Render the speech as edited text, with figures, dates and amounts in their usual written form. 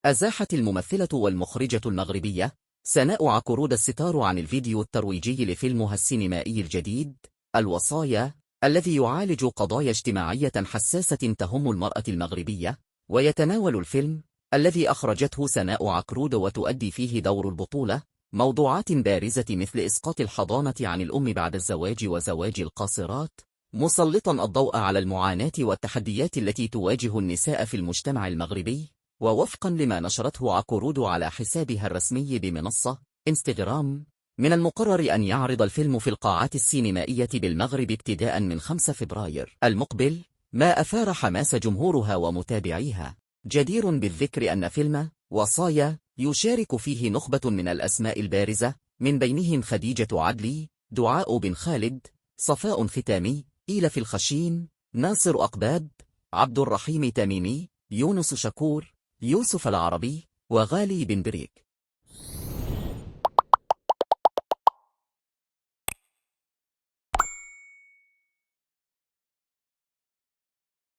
أزاحت الممثلة والمخرجة المغربية سناء عكرود الستار عن الفيديو الترويجي لفيلمها السينمائي الجديد الوصايا، الذي يعالج قضايا اجتماعية حساسة تهم المرأة المغربية. ويتناول الفيلم الذي أخرجته سناء عكرود وتؤدي فيه دور البطولة موضوعات بارزة مثل إسقاط الحضانة عن الأم بعد الزواج وزواج القاصرات، مسلطا الضوء على المعاناة والتحديات التي تواجه النساء في المجتمع المغربي. ووفقا لما نشرته عكرود على حسابها الرسمي بمنصة إنستغرام، من المقرر أن يعرض الفيلم في القاعات السينمائية بالمغرب ابتداء من 5 فبراير المقبل، ما أثار حماس جمهورها ومتابعيها. جدير بالذكر أن فيلم وصايا يشارك فيه نخبة من الأسماء البارزة، من بينهم خديجة عدلي، دعاء بن خالد، صفاء ختامي، إيلف الخشين، ناصر أقباد، عبد الرحيم تميمي، يونس شكور، يوسف العربي، وغالي بن بريك.